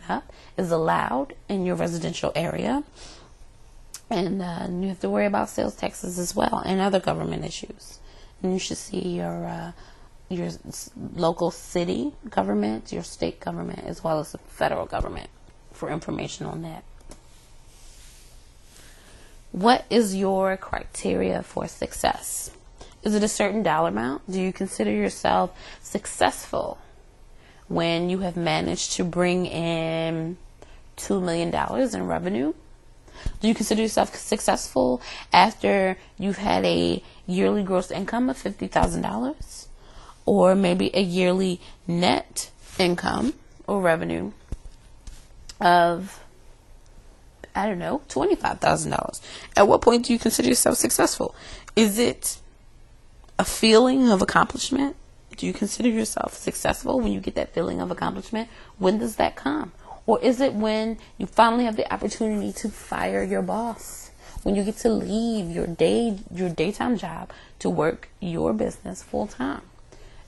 up is allowed in your residential area. And you have to worry about sales taxes as well and other government issues. And you should see your local city government, your state government, as well as the federal government for information on that. What is your criteria for success? Is it a certain dollar amount? Do you consider yourself successful when you have managed to bring in $2 million in revenue? Do you consider yourself successful after you've had a yearly gross income of $50,000? Or maybe a yearly net income or revenue of, I don't know, $25,000. At what point do you consider yourself successful? Is it a feeling of accomplishment? Do you consider yourself successful when you get that feeling of accomplishment? When does that come? Or is it when you finally have the opportunity to fire your boss? When you get to leave your daytime job to work your business full time?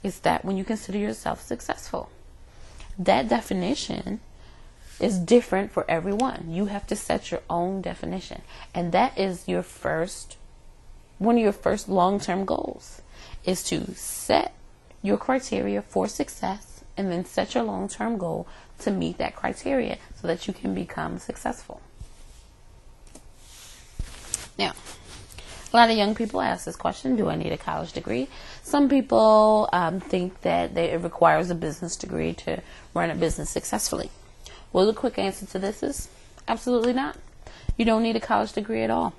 Is that when you consider yourself successful? That definition is different for everyone. You have to set your own definition. And that is one of your first long-term goals, is to set your criteria for success and then set your long-term goal to meet that criteria so that you can become successful. Now, a lot of young people ask this question: do I need a college degree? Some people think that it requires a business degree to run a business successfully. Well, the quick answer to this is absolutely not. You don't need a college degree at all.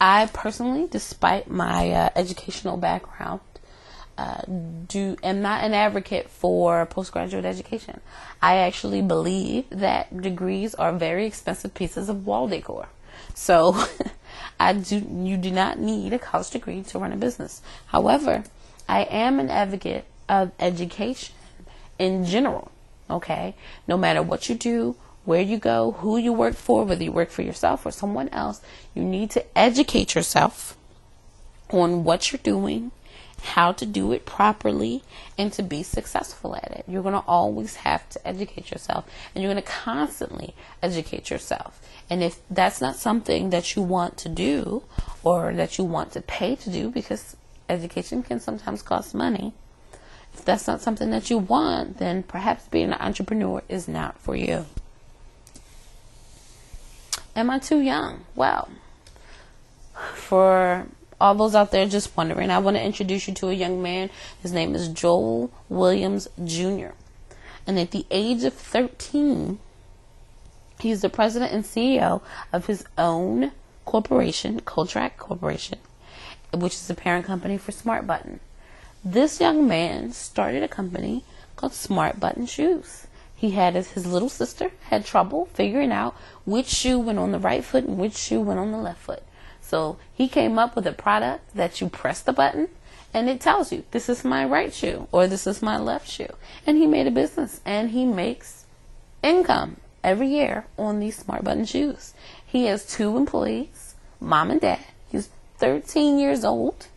I personally, despite my educational background, am not an advocate for postgraduate education. I actually believe that degrees are very expensive pieces of wall decor. So you do not need a college degree to run a business. However, I am an advocate of education in general. Okay? No matter what you do, where you go, who you work for, whether you work for yourself or someone else, you need to educate yourself on what you're doing, how to do it properly, and to be successful at it. You're going to always have to educate yourself, and you're going to constantly educate yourself. And if that's not something that you want to do or that you want to pay to do, because education can sometimes cost money, if that's not something that you want, then perhaps being an entrepreneur is not for you. Am I too young? Well, for all those out there just wondering, I want to introduce you to a young man. His name is Joel Williams Jr. And at the age of 13, he's the president and CEO of his own corporation, Coltrack Corporation, which is the parent company for Smart Button. This young man started a company called Smart Button Shoes. He had his little sister had trouble figuring out which shoe went on the right foot and which shoe went on the left foot. So he came up with a product that you press the button and it tells you, this is my right shoe or this is my left shoe. And he made a business and he makes income every year on these Smart Button shoes. He has 2 employees, mom and dad. He's 13 years old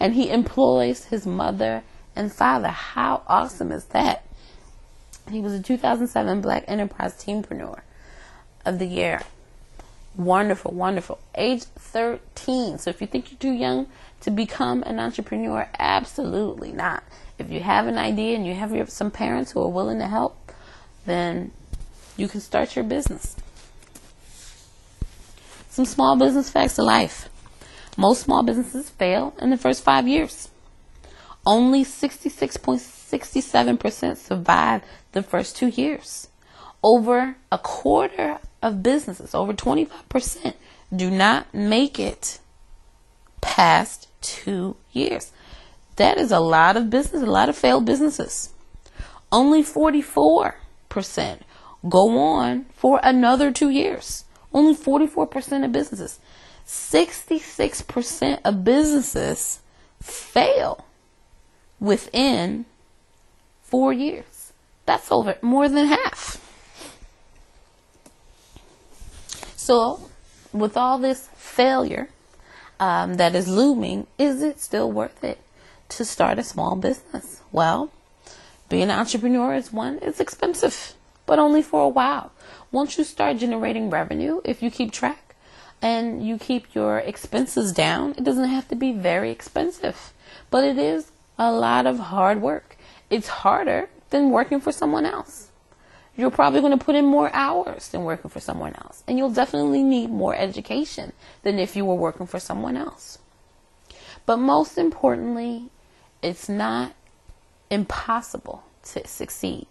and he employs his mother and father. How awesome is that? He was a 2007 Black Enterprise Teenpreneur of the Year. Wonderful, wonderful. Age 13. So if you think you're too young to become an entrepreneur, absolutely not. If you have an idea and you have some parents who are willing to help, then you can start your business. Some small business facts of life. Most small businesses fail in the first 5 years. Only 66.67% survive the first 2 years. Over a quarter of businesses, over 25%, do not make it past 2 years. That is a lot of business, a lot of failed businesses. Only 44% go on for another 2 years. Only 44% of businesses. 66% of businesses fail within 4 years. That's over more than half. So, with all this failure that is looming, is it still worth it to start a small business? Well, being an entrepreneur is it's expensive, but only for a while. Once you start generating revenue, if you keep track and you keep your expenses down, it doesn't have to be very expensive, but it is a lot of hard work. It's harder than working for someone else. You're probably going to put in more hours than working for someone else. And you'll definitely need more education than if you were working for someone else. But most importantly, it's not impossible to succeed.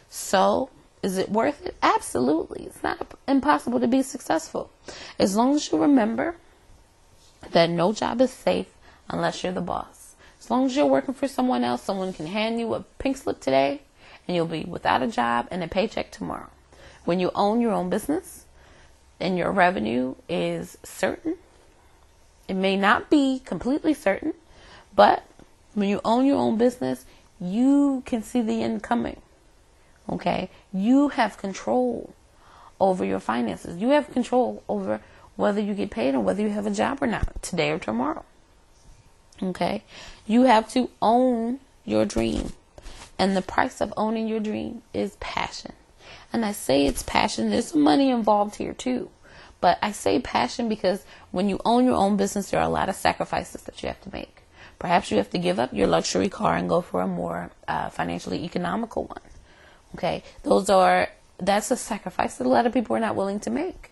So, is it worth it? Absolutely. It's not impossible to be successful. As long as you remember that no job is safe unless you're the boss. As long as you're working for someone else, someone can hand you a pink slip today, and you'll be without a job and a paycheck tomorrow. When you own your own business and your revenue is certain, it may not be completely certain, but when you own your own business, you can see the end coming. Okay? You have control over your finances. You have control over whether you get paid or whether you have a job or not, today or tomorrow. Okay? You have to own your dream. And the price of owning your dream is passion. And I say it's passion. There's some money involved here too. But I say passion because when you own your own business, there are a lot of sacrifices that you have to make. Perhaps you have to give up your luxury car and go for a more financially economical one. Okay, that's a sacrifice that a lot of people are not willing to make.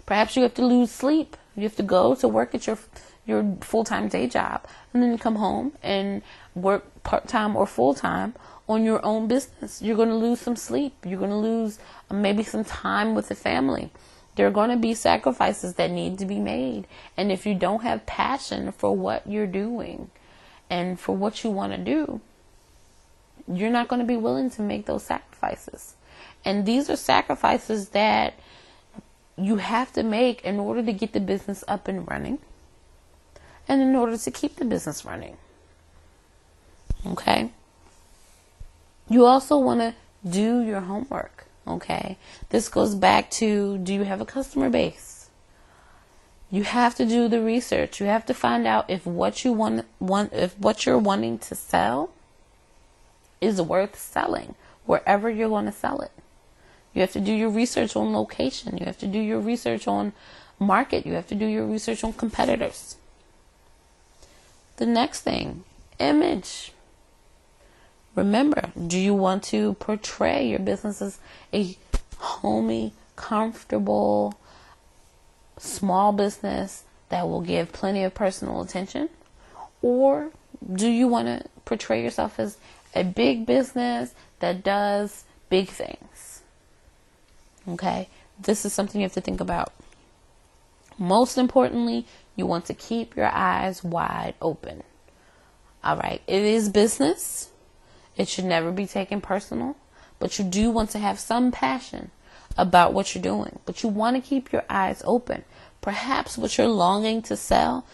Perhaps you have to lose sleep. You have to go to work at your full-time day job and then come home and work part-time or full-time on your own business. You're going to lose some sleep. You're going to lose maybe some time with the family. There are going to be sacrifices that need to be made. And if you don't have passion for what you're doing and for what you want to do, you're not going to be willing to make those sacrifices. And these are sacrifices that you have to make in order to get the business up and running and in order to keep the business running. Okay? You also want to do your homework. Okay? This goes back to, do you have a customer base? You have to do the research. You have to find out if what you if what you're wanting to sell is worth selling wherever you're going to sell it. You have to do your research on location. You have to do your research on market. You have to do your research on competitors. The next thing, image. Remember, do you want to portray your business as a homey, comfortable, small business that will give plenty of personal attention? Or do you want to portray yourself as a big business that does big things? Okay, this is something you have to think about. Most importantly, you want to keep your eyes wide open. All right, it is business. It should never be taken personal, but you do want to have some passion about what you're doing. But you want to keep your eyes open. Perhaps what you're longing to sell